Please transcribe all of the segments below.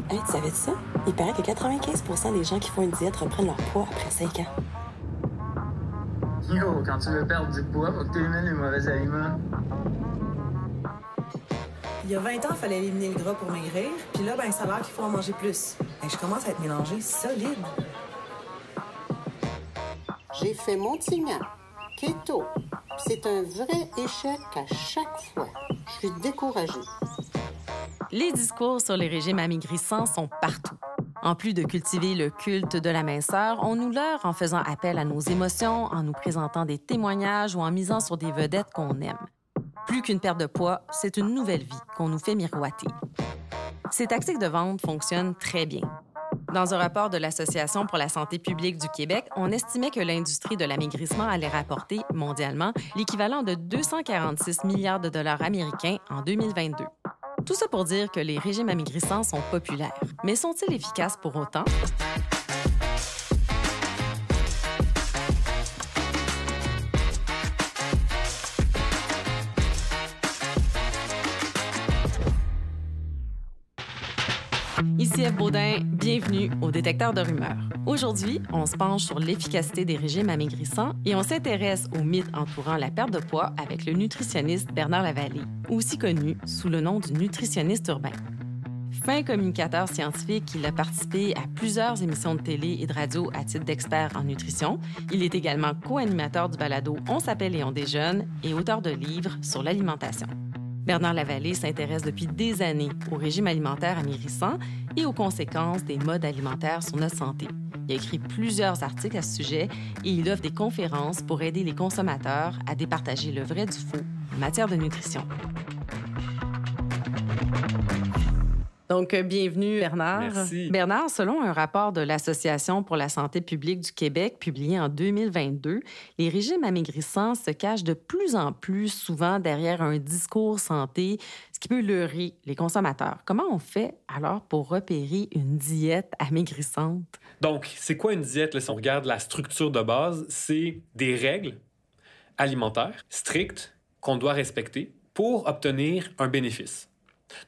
Hey, tu savais de ça? Il paraît que 95% des gens qui font une diète reprennent leur poids après 5 ans. Yo, quand tu veux perdre du poids, faut que tu élimines les mauvais aliments. Il y a 20 ans, il fallait éliminer le gras pour maigrir. Puis là, ça a l'air qu'il faut en manger plus. Je commence à être mélangée solide. J'ai fait Montignan, keto. C'est un vrai échec à chaque fois. Je suis découragée. Les discours sur les régimes amaigrissants sont partout. En plus de cultiver le culte de la minceur, on nous leurre en faisant appel à nos émotions, en nous présentant des témoignages ou en misant sur des vedettes qu'on aime. Plus qu'une perte de poids, c'est une nouvelle vie qu'on nous fait miroiter. Ces tactiques de vente fonctionnent très bien. Dans un rapport de l'Association pour la santé publique du Québec, on estimait que l'industrie de l'amaigrissement allait rapporter, mondialement, l'équivalent de 246 milliards de dollars américains en 2022. Tout ça pour dire que les régimes amaigrissants sont populaires. Mais sont-ils efficaces pour autant? Ici Ève Baudin, bienvenue au Détecteur de rumeurs. Aujourd'hui, on se penche sur l'efficacité des régimes amaigrissants et on s'intéresse aux mythes entourant la perte de poids avec le nutritionniste Bernard Lavallée, aussi connu sous le nom du nutritionniste urbain. Fin communicateur scientifique, il a participé à plusieurs émissions de télé et de radio à titre d'expert en nutrition. Il est également co-animateur du balado On s'appelle et on déjeune et auteur de livres sur l'alimentation. Bernard Lavallée s'intéresse depuis des années au régime alimentaire amaigrissant et aux conséquences des modes alimentaires sur notre santé. Il a écrit plusieurs articles à ce sujet et il offre des conférences pour aider les consommateurs à départager le vrai du faux en matière de nutrition. Donc, bienvenue, Bernard. Merci. Bernard, selon un rapport de l'Association pour la santé publique du Québec publié en 2022, les régimes amaigrissants se cachent de plus en plus souvent derrière un discours santé, ce qui peut leurrer les consommateurs. Comment on fait alors pour repérer une diète amaigrissante? Donc, c'est quoi une diète? Là, si on regarde la structure de base, c'est des règles alimentaires strictes qu'on doit respecter pour obtenir un bénéfice.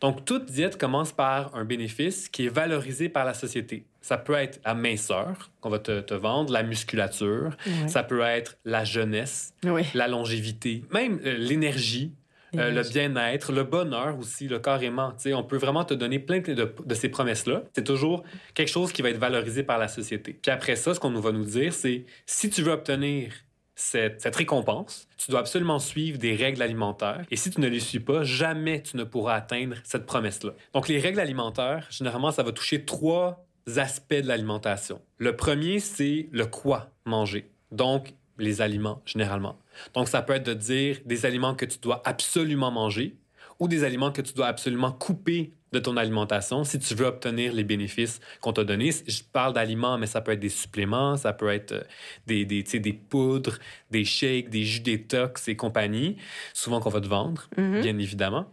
Donc, toute diète commence par un bénéfice qui est valorisé par la société. Ça peut être la minceur qu'on va te vendre, la musculature, ça peut être la jeunesse, la longévité, même l'énergie, le bien-être, le bonheur aussi, carrément. T'sais, on peut vraiment te donner plein de ces promesses-là. C'est toujours quelque chose qui va être valorisé par la société. Puis après ça, ce qu'on va nous dire, c'est si tu veux obtenir cette récompense, tu dois absolument suivre des règles alimentaires. Et si tu ne les suis pas, jamais tu ne pourras atteindre cette promesse-là. Donc, les règles alimentaires, généralement, ça va toucher 3 aspects de l'alimentation. Le premier, c'est le quoi manger. Donc, les aliments, généralement. Donc, ça peut être de dire des aliments que tu dois absolument manger ou des aliments que tu dois absolument couper de ton alimentation si tu veux obtenir les bénéfices qu'on t'a donnés. Je parle d'aliments, mais ça peut être des suppléments, ça peut être des poudres, des shakes, des jus détox et compagnie, souvent qu'on va te vendre, bien évidemment.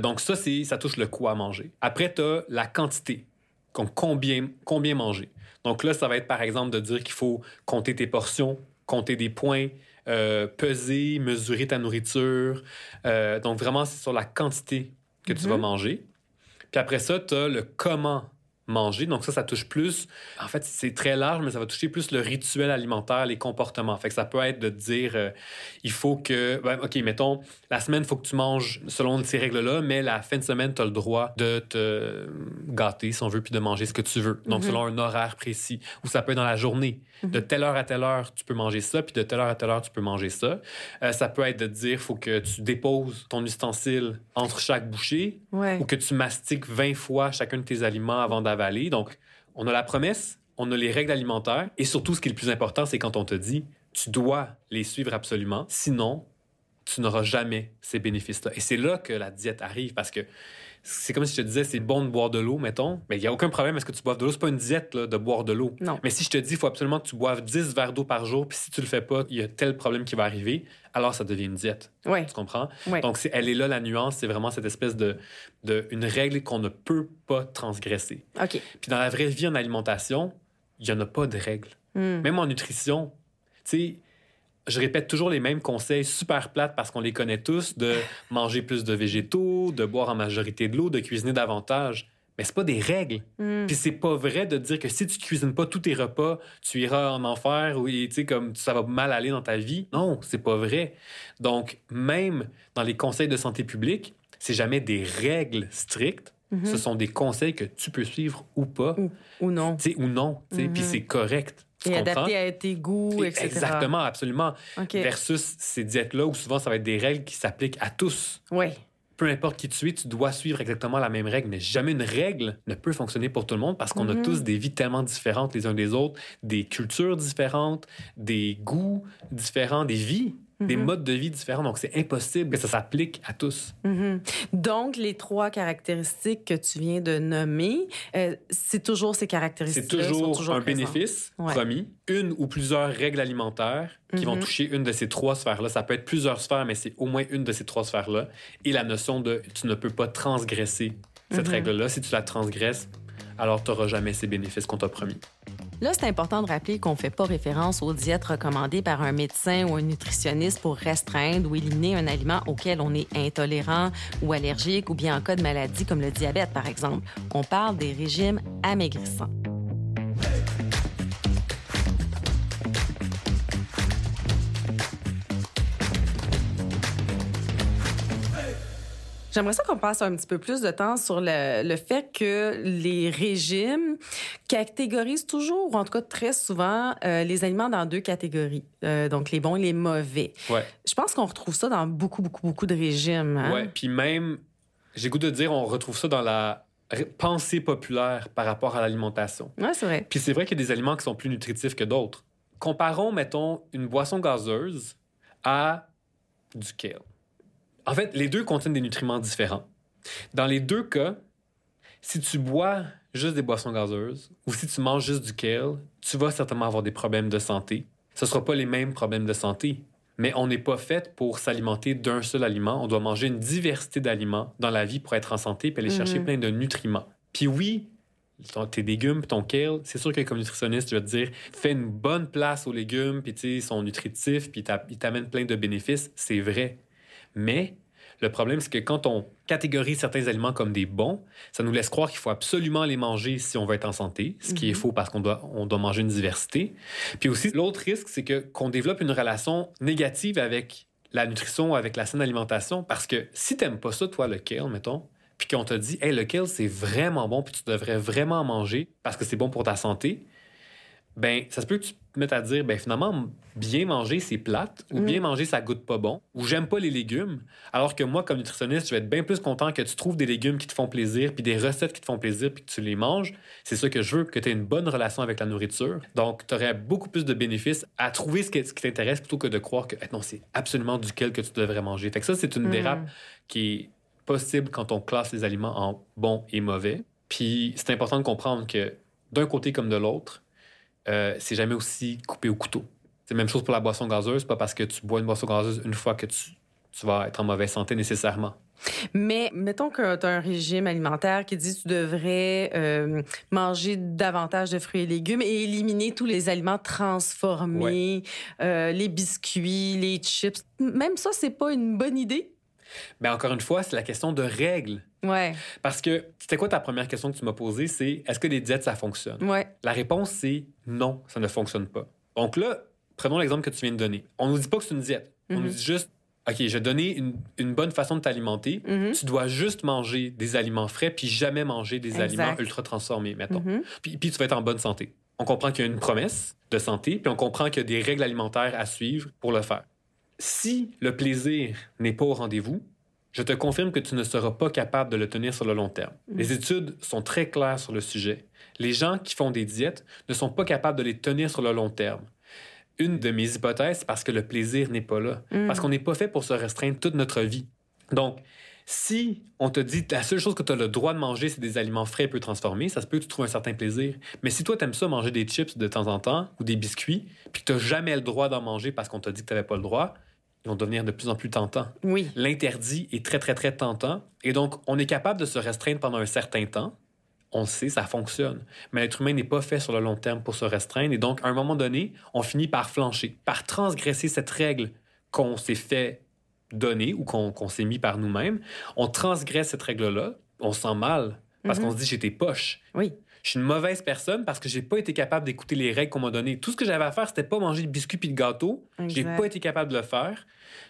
Donc ça touche le quoi manger. Après, tu as la quantité. Donc, combien manger. Donc là, ça va être par exemple de dire qu'il faut compter tes portions, compter des points, peser, mesurer ta nourriture. Donc vraiment, c'est sur la quantité que tu vas manger. Puis après ça, tu as le comment manger. Donc ça touche plus... En fait, c'est très large, mais ça va toucher plus le rituel alimentaire, les comportements. Fait que ça peut être de dire, il faut que... OK, mettons, la semaine, il faut que tu manges selon ces règles-là, mais la fin de semaine, tu as le droit de te gâter, si on veut, puis de manger ce que tu veux. Donc, selon un horaire précis. Ou ça peut être dans la journée. De telle heure à telle heure, tu peux manger ça, puis de telle heure à telle heure, tu peux manger ça. Ça peut être de dire, il faut que tu déposes ton ustensile entre chaque bouchée ou que tu mastiques 20 fois chacun de tes aliments avant d'avaler. Donc, on a la promesse, on a les règles alimentaires et surtout, ce qui est le plus important, c'est quand on te dit, tu dois les suivre absolument, sinon, tu n'auras jamais ces bénéfices-là. Et c'est là que la diète arrive parce que c'est comme si je te disais, c'est bon de boire de l'eau, mettons. Mais il n'y a aucun problème à ce que tu boives de l'eau. C'est pas une diète là, de boire de l'eau. Non. Mais si je te dis, il faut absolument que tu boives 10 verres d'eau par jour, puis si tu le fais pas, il y a tel problème qui va arriver, alors ça devient une diète. Oui. Tu comprends? Oui. Donc, elle est là, la nuance. C'est vraiment cette espèce une règle qu'on ne peut pas transgresser. OK. Puis dans la vraie vie en alimentation, il n'y en a pas de règles. Même en nutrition, tu sais, je répète toujours les mêmes conseils super plates parce qu'on les connaît tous, de manger plus de végétaux, de boire en majorité de l'eau, de cuisiner davantage. Mais c'est pas des règles. Puis c'est pas vrai de dire que si tu cuisines pas tous tes repas, tu iras en enfer ou tu sais comme ça va mal aller dans ta vie. Non, c'est pas vrai. Donc même dans les conseils de santé publique, c'est jamais des règles strictes. Ce sont des conseils que tu peux suivre ou pas. Ou non. Tu sais, ou non. Puis c'est correct. Tu Et comprends? adapté à tes goûts, etc. Exactement, absolument. OK. Versus ces diètes-là où souvent ça va être des règles qui s'appliquent à tous. Oui. Peu importe qui tu es, tu dois suivre exactement la même règle. Mais jamais une règle ne peut fonctionner pour tout le monde parce qu'on a tous des vies tellement différentes les uns des autres, des cultures différentes, des goûts différents, des vies, des modes de vie différents. Donc, c'est impossible que ça s'applique à tous. Donc, les 3 caractéristiques que tu viens de nommer, c'est toujours ces caractéristiques. C'est toujours un bénéfice promis, une ou plusieurs règles alimentaires qui vont toucher une de ces 3 sphères-là. Ça peut être plusieurs sphères, mais c'est au moins une de ces 3 sphères-là. Et la notion de tu ne peux pas transgresser cette règle-là. Si tu la transgresses, alors tu n'auras jamais ces bénéfices qu'on t'a promis. Là, c'est important de rappeler qu'on ne fait pas référence aux diètes recommandées par un médecin ou un nutritionniste pour restreindre ou éliminer un aliment auquel on est intolérant ou allergique, ou bien en cas de maladie comme le diabète, par exemple. On parle des régimes amaigrissants. J'aimerais ça qu'on passe un petit peu plus de temps sur le fait que les régimes catégorisent toujours, ou en tout cas très souvent, les aliments dans 2 catégories. Donc, les bons et les mauvais. Ouais. Je pense qu'on retrouve ça dans beaucoup de régimes. Hein? Ouais, puis même, j'ai goût de dire, on retrouve ça dans la pensée populaire par rapport à l'alimentation. Oui, c'est vrai. Puis c'est vrai qu'il y a des aliments qui sont plus nutritifs que d'autres. Comparons, mettons, une boisson gazeuse à du kale. En fait, les 2 contiennent des nutriments différents. Dans les 2 cas, si tu bois juste des boissons gazeuses ou si tu manges juste du kale, tu vas certainement avoir des problèmes de santé. Ce ne sera pas les mêmes problèmes de santé, mais on n'est pas fait pour s'alimenter d'un seul aliment. On doit manger une diversité d'aliments dans la vie pour être en santé et aller chercher plein de nutriments. Puis oui, tes légumes, ton kale, c'est sûr que comme nutritionniste, je vais te dire, fais une bonne place aux légumes, puis tu sais, ils sont nutritifs, puis ils t'amènent plein de bénéfices. C'est vrai. Mais le problème, c'est que quand on catégorise certains aliments comme des bons, ça nous laisse croire qu'il faut absolument les manger si on veut être en santé, ce qui est faux parce qu'on doit manger une diversité. Puis aussi, l'autre risque, c'est qu'on développe une relation négative avec la nutrition, avec la saine alimentation, parce que si t'aimes pas ça, toi, le kale, mettons, puis qu'on te dit « Hey, le kale, c'est vraiment bon, puis tu devrais vraiment en manger parce que c'est bon pour ta santé », ben ça se peut que tu te mettes à dire ben finalement bien manger c'est plate ou bien manger ça goûte pas bon ou j'aime pas les légumes, alors que moi comme nutritionniste je vais être bien plus content que tu trouves des légumes qui te font plaisir puis des recettes qui te font plaisir puis que tu les manges. C'est ça que je veux, que tu aies une bonne relation avec la nourriture. Donc tu aurais beaucoup plus de bénéfices à trouver ce qui t'intéresse plutôt que de croire que non, c'est absolument duquel que tu devrais manger. Fait que ça c'est une dérape qui est possible quand on classe les aliments en bons et mauvais. Puis c'est important de comprendre que d'un côté comme de l'autre, c'est jamais aussi coupé au couteau. C'est la même chose pour la boisson gazeuse. C'est pas parce que tu bois une boisson gazeuse une fois que tu vas être en mauvaise santé nécessairement. Mais mettons que tu as un régime alimentaire qui dit que tu devrais manger davantage de fruits et légumes et éliminer tous les aliments transformés, les biscuits, les chips. Même ça, c'est pas une bonne idée? Bien, encore une fois, c'est la question de règles. Ouais. Parce que, c'était quoi ta première question que tu m'as posée? C'est, est-ce que les diètes, ça fonctionne? Ouais. La réponse, c'est non, ça ne fonctionne pas. Donc là, prenons l'exemple que tu viens de donner. On nous dit pas que c'est une diète. On nous dit juste, OK, je vais donner une bonne façon de t'alimenter. Tu dois juste manger des aliments frais puis jamais manger des aliments ultra transformés, mettons. Puis tu vas être en bonne santé. On comprend qu'il y a une promesse de santé puis on comprend qu'il y a des règles alimentaires à suivre pour le faire. Si le plaisir n'est pas au rendez-vous, je te confirme que tu ne seras pas capable de le tenir sur le long terme. Les études sont très claires sur le sujet. Les gens qui font des diètes ne sont pas capables de les tenir sur le long terme. Une de mes hypothèses, c'est parce que le plaisir n'est pas là. Parce qu'on n'est pas fait pour se restreindre toute notre vie. Donc, si on te dit que la seule chose que tu as le droit de manger, c'est des aliments frais et peu transformés, ça se peut que tu trouves un certain plaisir. Mais si toi, tu aimes ça, manger des chips de temps en temps ou des biscuits, puis que tu n'as jamais le droit d'en manger parce qu'on t'a dit que tu n'avais pas le droit, ils vont devenir de plus en plus tentants. Oui. L'interdit est très, très, très tentant. Et donc, on est capable de se restreindre pendant un certain temps. On le sait, ça fonctionne. Mais l'être humain n'est pas fait sur le long terme pour se restreindre. Et donc, à un moment donné, on finit par flancher, par transgresser cette règle qu'on s'est fait donner ou qu'on s'est mis par nous-mêmes. On transgresse cette règle-là. On se sent mal parce qu'on se dit j'étais poche. Oui. Je suis une mauvaise personne parce que j'ai pas été capable d'écouter les règles qu'on m'a données. Tout ce que j'avais à faire, c'était pas manger de biscuits puis de gâteaux. J'ai pas été capable de le faire.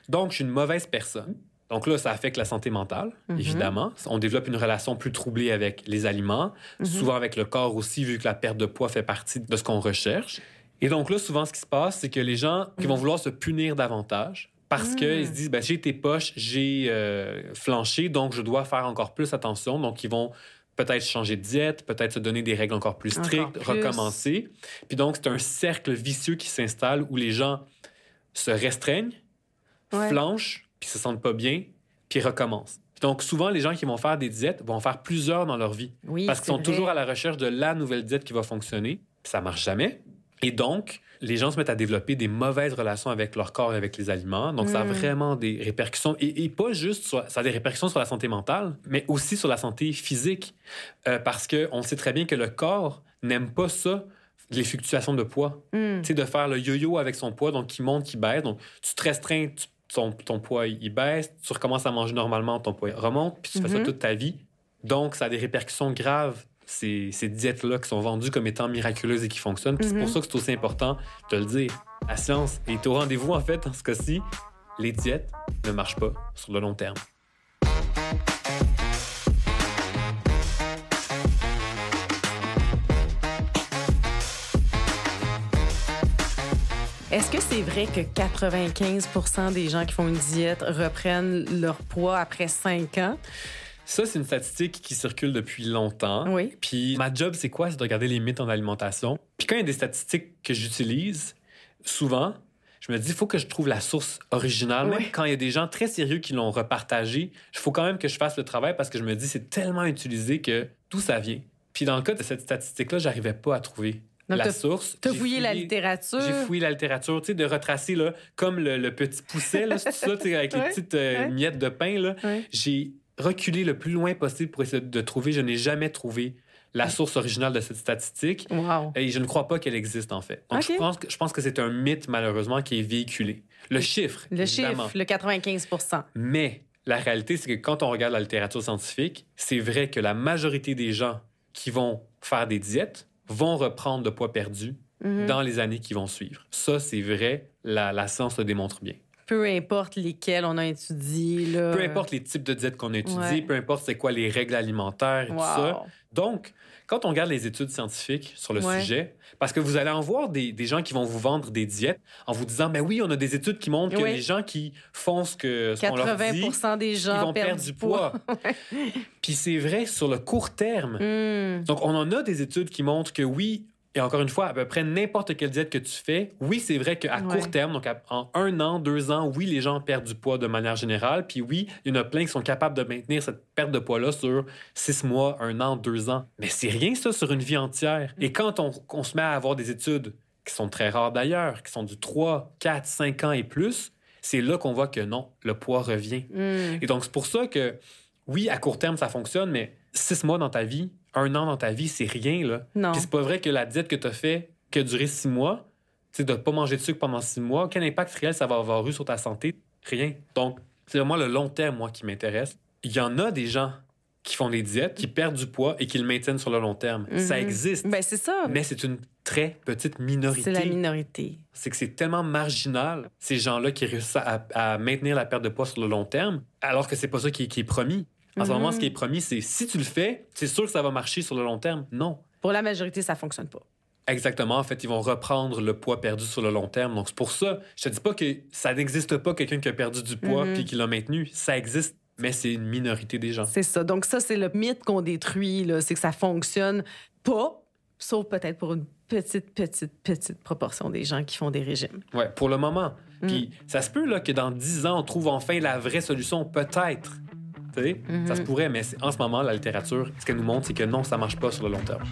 Donc, je suis une mauvaise personne. Donc là, ça affecte la santé mentale, évidemment. On développe une relation plus troublée avec les aliments, souvent avec le corps aussi, vu que la perte de poids fait partie de ce qu'on recherche. Et donc là, souvent, ce qui se passe, c'est que les gens qui vont vouloir se punir davantage parce qu'ils se disent, ben, j'ai été poche, j'ai flanché, donc je dois faire encore plus attention. Donc, ils vont peut-être changer de diète, peut-être se donner des règles encore plus strictes, recommencer. Puis donc, c'est un cercle vicieux qui s'installe où les gens se restreignent, flanchent, puis se sentent pas bien, puis recommencent. Donc, souvent, les gens qui vont faire des diètes vont en faire plusieurs dans leur vie. Oui, parce qu'ils sont toujours à la recherche de la nouvelle diète qui va fonctionner, puis ça marche jamais. Et donc, les gens se mettent à développer des mauvaises relations avec leur corps et avec les aliments. Donc, ça a vraiment des répercussions. Et pas juste ça a des répercussions sur la santé mentale, mais aussi sur la santé physique. Parce qu'on sait très bien que le corps n'aime pas ça, les fluctuations de poids. Tu sais, de faire le yo-yo avec son poids, donc qui monte, qui baisse. Donc, tu te restreins, ton poids, il baisse. Tu recommences à manger normalement, ton poids remonte. Puis tu fais ça toute ta vie. Donc, ça a des répercussions graves. Ces diètes-là qui sont vendues comme étant miraculeuses et qui fonctionnent. Puis c'est pour ça que c'est aussi important de le dire. La science est au rendez-vous, en fait, dans ce cas-ci. Les diètes ne marchent pas sur le long terme. Est-ce que c'est vrai que 95% des gens qui font une diète reprennent leur poids après 5 ans? Ça, c'est une statistique qui circule depuis longtemps. Oui. Puis ma job, c'est quoi? C'est de regarder les mythes en alimentation. Puis quand il y a des statistiques que j'utilise, souvent, je me dis, il faut que je trouve la source originale. Même quand il y a des gens très sérieux qui l'ont repartagé, il faut quand même que je fasse le travail parce que je me dis, c'est tellement utilisé que d'où ça vient. Puis dans le cas de cette statistique-là, j'arrivais pas à trouver la source. T'as fouillé la littérature. J'ai fouillé la littérature, tu sais, de retracer, là, comme le petit pousset, là, c'est ça, tu sais, avec les petites miettes de pain, là. J'ai reculer le plus loin possible pour essayer de trouver. Je n'ai jamais trouvé la source originale de cette statistique. Wow. Et je ne crois pas qu'elle existe, en fait. Donc, je pense que c'est un mythe, malheureusement, qui est véhiculé. Le chiffre, évidemment. Le 95%. Mais la réalité, c'est que quand on regarde la littérature scientifique, c'est vrai que la majorité des gens qui vont faire des diètes vont reprendre de poids perdu dans les années qui vont suivre. Ça, c'est vrai. La science le démontre bien. Peu importe lesquels on a étudiés. Là. Peu importe les types de diètes qu'on a étudiés, peu importe c'est quoi les règles alimentaires et tout ça. Donc, quand on regarde les études scientifiques sur le sujet, parce que vous allez en voir des gens qui vont vous vendre des diètes en vous disant, ben oui, on a des études qui montrent que les gens qui font ce qu'on leur dit, 80% des gens ils vont perdre du poids. Puis c'est vrai sur le court terme. Donc, on en a des études qui montrent que oui, et encore une fois, à peu près n'importe quelle diète que tu fais, oui, c'est vrai qu'à court terme, donc en 1 an, 2 ans, oui, les gens perdent du poids de manière générale. Puis oui, il y en a plein qui sont capables de maintenir cette perte de poids-là sur 6 mois, 1 an, 2 ans. Mais c'est rien, ça, sur une vie entière. Et quand on se met à avoir des études qui sont très rares d'ailleurs, qui sont du 3, 4, 5 ans et plus, c'est là qu'on voit que non, le poids revient. Et donc, c'est pour ça que, oui, à court terme, ça fonctionne, mais 6 mois dans ta vie, 1 an dans ta vie, c'est rien, là. Non. Puis c'est pas vrai que la diète que tu as fait, qui a duré 6 mois, tu sais, de pas manger de sucre pendant 6 mois, quel impact réel ça va avoir eu sur ta santé? Rien. Donc, c'est vraiment le long terme, moi, qui m'intéresse. Il y en a des gens qui font des diètes, qui perdent du poids et qui le maintiennent sur le long terme. Ça existe. Ben, c'est ça. Mais c'est une très petite minorité. C'est la minorité. C'est que c'est tellement marginal, ces gens-là qui réussissent à maintenir la perte de poids sur le long terme, alors que c'est pas ça qui est promis. En ce moment, ce qui est promis, c'est si tu le fais, c'est sûr que ça va marcher sur le long terme. Non. Pour la majorité, ça fonctionne pas. Exactement. En fait, ils vont reprendre le poids perdu sur le long terme. Donc, c'est pour ça, je te dis pas que ça n'existe pas quelqu'un qui a perdu du poids puis qui l'a maintenu. Ça existe, mais c'est une minorité des gens. C'est ça. Donc, ça, c'est le mythe qu'on détruit, là. C'est que ça fonctionne pas, sauf peut-être pour une petite proportion des gens qui font des régimes. Ouais, pour le moment. Puis, ça se peut là, que dans 10 ans, on trouve enfin la vraie solution, peut-être. Ça se pourrait, mais en ce moment, la littérature, ce qu'elle nous montre, c'est que non, ça marche pas sur le long terme.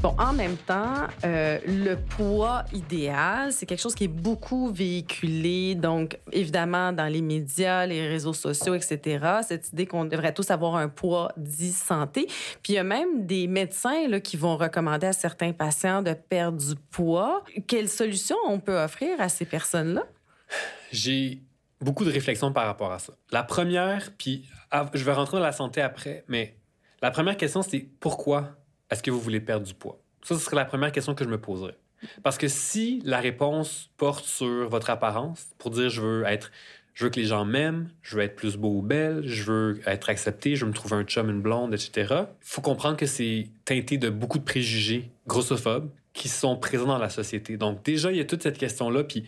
Bon, en même temps, le poids idéal, c'est quelque chose qui est beaucoup véhiculé. Donc, évidemment, dans les médias, les réseaux sociaux, etc., cette idée qu'on devrait tous avoir un poids dit santé. Puis, il y a même des médecins là, qui vont recommander à certains patients de perdre du poids. Quelles solutions on peut offrir à ces personnes-là? J'ai beaucoup de réflexions par rapport à ça. La première, puis je vais rentrer dans la santé après, mais la première question, c'est pourquoi est-ce que vous voulez perdre du poids? Ça, ce serait la première question que je me poserais. Parce que si la réponse porte sur votre apparence, pour dire je veux que les gens m'aiment, je veux être plus beau ou belle, je veux être accepté, je veux me trouver un chum, une blonde, etc., il faut comprendre que c'est teinté de beaucoup de préjugés grossophobes qui sont présents dans la société. Donc déjà, il y a toute cette question-là, puis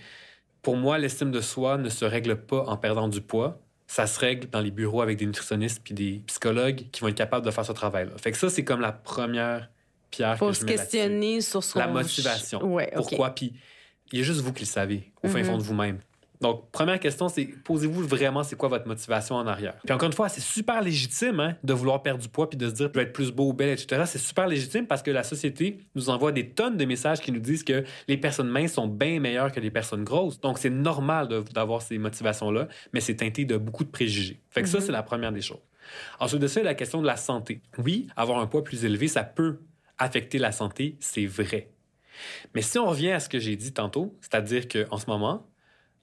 pour moi, l'estime de soi ne se règle pas en perdant du poids. Ça se règle dans les bureaux avec des nutritionnistes puis des psychologues qui vont être capables de faire ce travail-là. Fait que ça, c'est comme la première pierre que je mets là-dessus. Faut se questionner sur son... La motivation. Ouais, Pourquoi? Okay. Puis il y a juste vous qui le savez, au fin fond de vous-même. Donc, première question, c'est posez-vous vraiment c'est quoi votre motivation en arrière. Puis encore une fois, c'est super légitime de vouloir perdre du poids puis de se dire je veux être plus beau ou belle, etc. C'est super légitime parce que la société nous envoie des tonnes de messages qui nous disent que les personnes minces sont bien meilleures que les personnes grosses. Donc, c'est normal d'avoir ces motivations-là, mais c'est teinté de beaucoup de préjugés. Fait que ça, c'est la première des choses. Ensuite de ça, la question de la santé. Oui, avoir un poids plus élevé, ça peut affecter la santé, c'est vrai. Mais si on revient à ce que j'ai dit tantôt, c'est-à-dire qu'en ce moment,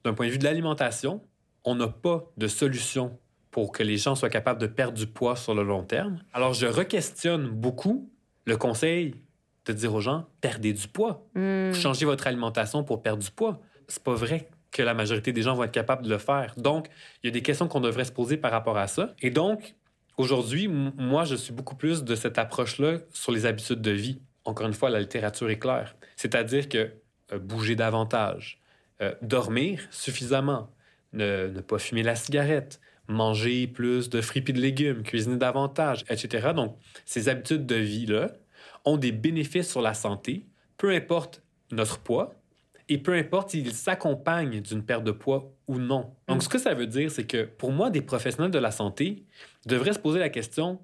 d'un point de vue de l'alimentation, on n'a pas de solution pour que les gens soient capables de perdre du poids sur le long terme. Alors, je re-questionne beaucoup le conseil de dire aux gens, perdez du poids. Changez votre alimentation pour perdre du poids. C'est pas vrai que la majorité des gens vont être capables de le faire. Donc, il y a des questions qu'on devrait se poser par rapport à ça. Et donc, aujourd'hui, moi, je suis beaucoup plus de cette approche-là sur les habitudes de vie. Encore une fois, la littérature est claire. C'est-à-dire que bouger davantage, dormir suffisamment, ne pas fumer la cigarette, manger plus de fruits et de légumes, cuisiner davantage, etc. Donc, ces habitudes de vie-là ont des bénéfices sur la santé, peu importe notre poids et peu importe s'ils s'accompagnent d'une perte de poids ou non. Donc, ce que ça veut dire, c'est que pour moi, des professionnels de la santé devraient se poser la question,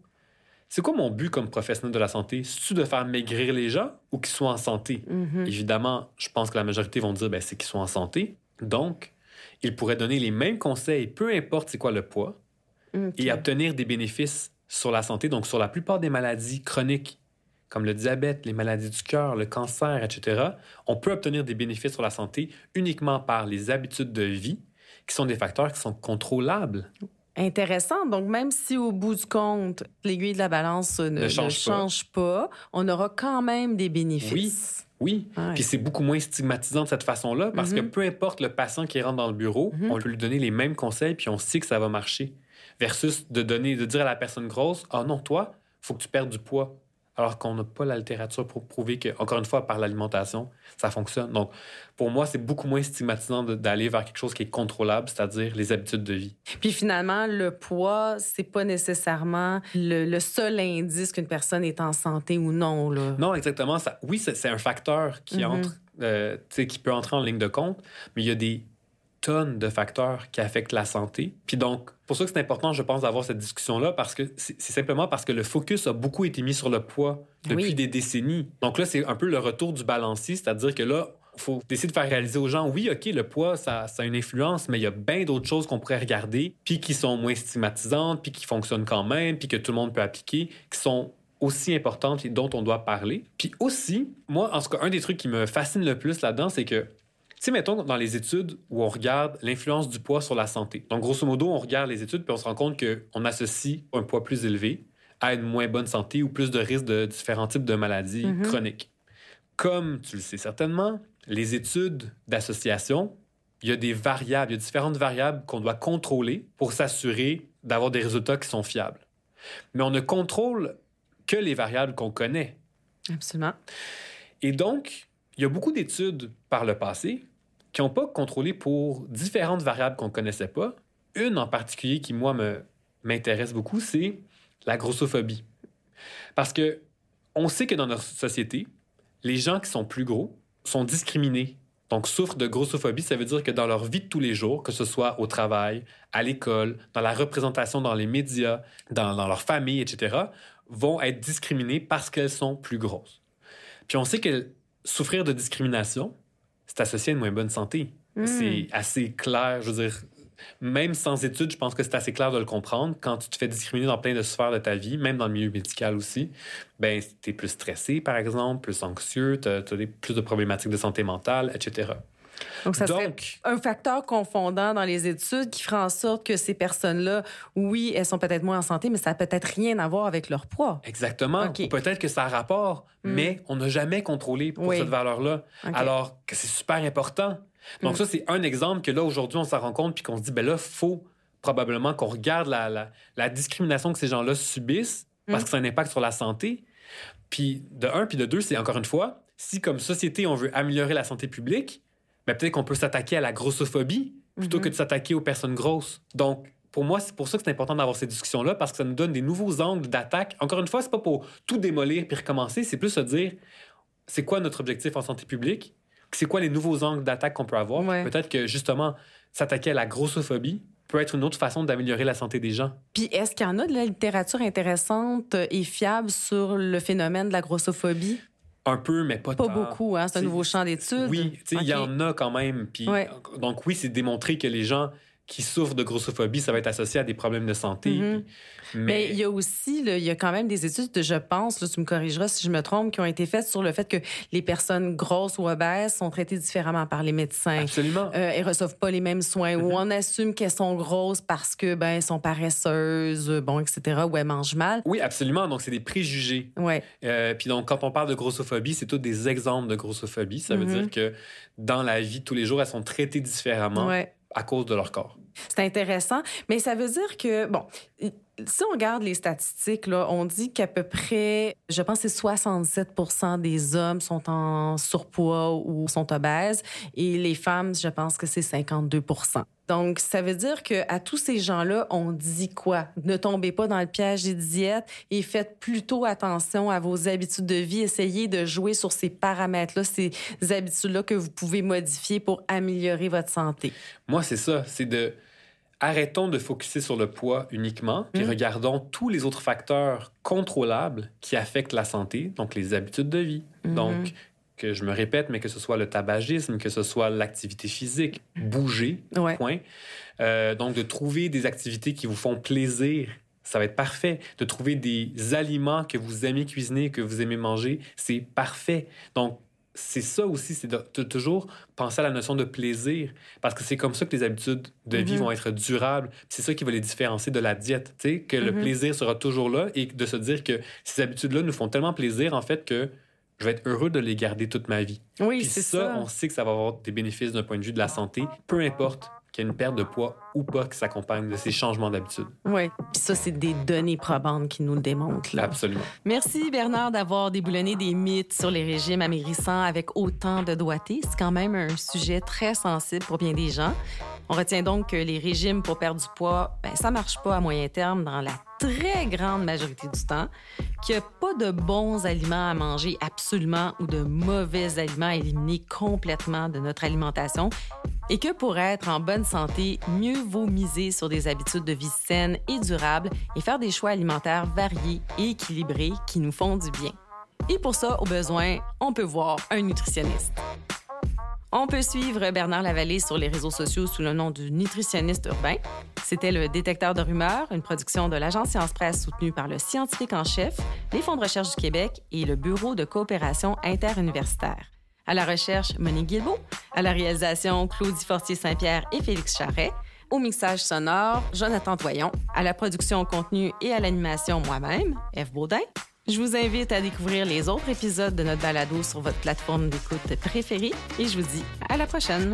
c'est quoi mon but comme professionnel de la santé? C'est-tu de faire maigrir les gens ou qu'ils soient en santé? Évidemment, je pense que la majorité vont dire c'est qu'ils soient en santé. Donc, ils pourraient donner les mêmes conseils, peu importe c'est quoi le poids, et obtenir des bénéfices sur la santé, donc sur la plupart des maladies chroniques, comme le diabète, les maladies du cœur, le cancer, etc. On peut obtenir des bénéfices sur la santé uniquement par les habitudes de vie, qui sont des facteurs qui sont contrôlables. Intéressant. Donc, même si au bout du compte, l'aiguille de la balance ne change pas, on aura quand même des bénéfices. Oui. Ouais. Puis c'est beaucoup moins stigmatisant de cette façon-là parce que peu importe le patient qui rentre dans le bureau, on peut lui donner les mêmes conseils puis on sait que ça va marcher. Versus de dire à la personne grosse, « Ah non, toi, il faut que tu perdes du poids. » Alors qu'on n'a pas la littérature pour prouver que, encore une fois, par l'alimentation, ça fonctionne. Donc, pour moi, c'est beaucoup moins stigmatisant d'aller vers quelque chose qui est contrôlable, c'est-à-dire les habitudes de vie. Puis finalement, le poids, c'est pas nécessairement le seul indice qu'une personne est en santé ou non, là. Non, exactement. Oui, c'est un facteur qui qui peut entrer en ligne de compte, mais il y a des tonnes de facteurs qui affectent la santé. Puis donc, pour ça que c'est important, je pense, d'avoir cette discussion-là, parce que c'est simplement parce que le focus a beaucoup été mis sur le poids depuis des décennies. Donc là, c'est un peu le retour du balancier, c'est-à-dire que là, il faut essayer de faire réaliser aux gens, oui, OK, le poids, ça a une influence, mais il y a bien d'autres choses qu'on pourrait regarder, puis qui sont moins stigmatisantes, puis qui fonctionnent quand même, puis que tout le monde peut appliquer, qui sont aussi importantes et dont on doit parler. Puis aussi, moi, en tout cas, un des trucs qui me fascine le plus là-dedans, c'est que tu sais, mettons, dans les études où on regarde l'influence du poids sur la santé. Donc, grosso modo, on regarde les études puis on se rend compte qu'on associe un poids plus élevé à une moins bonne santé ou plus de risques de différents types de maladies chroniques. Comme tu le sais certainement, les études d'association, il y a différentes variables qu'on doit contrôler pour s'assurer d'avoir des résultats qui sont fiables. Mais on ne contrôle que les variables qu'on connaît. Absolument. Et donc, il y a beaucoup d'études par le passé qui n'ont pas contrôlé pour différentes variables qu'on ne connaissait pas. Une en particulier qui, moi, m'intéresse beaucoup, c'est la grossophobie. Parce que on sait que dans notre société, les gens qui sont plus gros sont discriminés. Donc, souffrent de grossophobie, ça veut dire que dans leur vie de tous les jours, que ce soit au travail, à l'école, dans la représentation dans les médias, dans leur famille, etc., vont être discriminés parce qu'elles sont plus grosses. Puis on sait que souffrir de discrimination, c'est associé à une moins bonne santé. C'est assez clair, je veux dire, même sans études, je pense que c'est assez clair de le comprendre. Quand tu te fais discriminer dans plein de sphères de ta vie, même dans le milieu médical aussi, ben t'es plus stressé, par exemple, plus anxieux, t'as plus de problématiques de santé mentale, etc. Donc, ça serait un facteur confondant dans les études qui ferait en sorte que ces personnes-là, oui, elles sont peut-être moins en santé, mais ça n'a peut-être rien à voir avec leur poids. Exactement. Okay. Ou peut-être que ça a rapport, mais on n'a jamais contrôlé pour cette valeur-là. Okay. Alors que c'est super important. Donc ça, c'est un exemple que là, aujourd'hui, on s'en rend compte puis qu'on se dit, ben là, il faut probablement qu'on regarde la discrimination que ces gens-là subissent parce que ça a un impact sur la santé. Puis de un, puis de deux, c'est encore une fois, si comme société, on veut améliorer la santé publique, ben, peut-être qu'on peut s'attaquer à la grossophobie plutôt que de s'attaquer aux personnes grosses. Donc, pour moi, c'est pour ça que c'est important d'avoir ces discussions-là, parce que ça nous donne des nouveaux angles d'attaque. Encore une fois, c'est pas pour tout démolir puis recommencer, c'est plus se dire, c'est quoi notre objectif en santé publique? C'est quoi les nouveaux angles d'attaque qu'on peut avoir? Ouais. Peut-être que, justement, s'attaquer à la grossophobie peut être une autre façon d'améliorer la santé des gens. Puis est-ce qu'il y en a de la littérature intéressante et fiable sur le phénomène de la grossophobie? Un peu, mais pas tant. Pas beaucoup, hein? C'est un nouveau champ d'études. Oui, tu sais, il y en a quand même. Puis, donc oui, c'est démontré que les gens qui souffrent de grossophobie, ça va être associé à des problèmes de santé. Mais il y a aussi, il y a quand même des études, je pense, là, tu me corrigeras si je me trompe, qui ont été faites sur le fait que les personnes grosses ou obèses sont traitées différemment par les médecins. Absolument. Elles reçoivent pas les mêmes soins, ou on assume qu'elles sont grosses parce que elles sont paresseuses, etc., ou elles mangent mal. Oui, absolument. Donc, c'est des préjugés. Ouais. Puis donc, quand on parle de grossophobie, c'est tous des exemples de grossophobie. Ça veut dire que dans la vie de tous les jours, elles sont traitées différemment. À cause de leur corps. C'est intéressant, mais ça veut dire que, si on regarde les statistiques, là, on dit qu'à peu près, je pense que c'est 67% des hommes sont en surpoids ou sont obèses, et les femmes, je pense que c'est 52%. Donc, ça veut dire qu'à tous ces gens-là, on dit quoi? Ne tombez pas dans le piège des diètes et faites plutôt attention à vos habitudes de vie. Essayez de jouer sur ces paramètres-là, ces habitudes-là que vous pouvez modifier pour améliorer votre santé. Moi, c'est ça. C'est de... Arrêtons de focusser sur le poids uniquement, puis regardons tous les autres facteurs contrôlables qui affectent la santé, donc les habitudes de vie. Donc, que je me répète, mais que ce soit le tabagisme, que ce soit l'activité physique, bouger, point. Donc, de trouver des activités qui vous font plaisir, ça va être parfait. De trouver des aliments que vous aimez cuisiner, que vous aimez manger, c'est parfait. Donc, c'est ça aussi, c'est de toujours penser à la notion de plaisir, parce que c'est comme ça que les habitudes de vie vont être durables. C'est ça qui va les différencier de la diète, tu sais, que le plaisir sera toujours là et de se dire que ces habitudes-là nous font tellement plaisir, en fait, que je vais être heureux de les garder toute ma vie. Oui, puis c'est ça. On sait que ça va avoir des bénéfices d'un point de vue de la santé, peu importe qu'il y ait une perte de poids ou pas qui s'accompagne de ces changements d'habitude. Oui, puis ça, c'est des données probantes qui nous le démontrent. Là. Absolument. Merci, Bernard, d'avoir déboulonné des mythes sur les régimes amaigrissants avec autant de doigté. C'est quand même un sujet très sensible pour bien des gens. On retient donc que les régimes pour perdre du poids, ça marche pas à moyen terme dans la très grande majorité du temps, qu'il n'y a pas de bons aliments à manger absolument ou de mauvais aliments à éliminer complètement de notre alimentation et que pour être en bonne santé, mieux vaut miser sur des habitudes de vie saines et durables et faire des choix alimentaires variés et équilibrés qui nous font du bien. Et pour ça, au besoin, on peut voir un nutritionniste. On peut suivre Bernard Lavallée sur les réseaux sociaux sous le nom du nutritionniste urbain. C'était le Détecteur de rumeurs, une production de l'agence Science Presse soutenue par le scientifique en chef, les Fonds de recherche du Québec et le Bureau de coopération interuniversitaire. À la recherche, Monique Guilbeault. À la réalisation, Claudie Fortier-Saint-Pierre et Félix Charret. Au mixage sonore, Jonathan Toyon. À la production contenu et à l'animation, moi-même, Ève Baudin. Je vous invite à découvrir les autres épisodes de notre balado sur votre plateforme d'écoute préférée et je vous dis à la prochaine.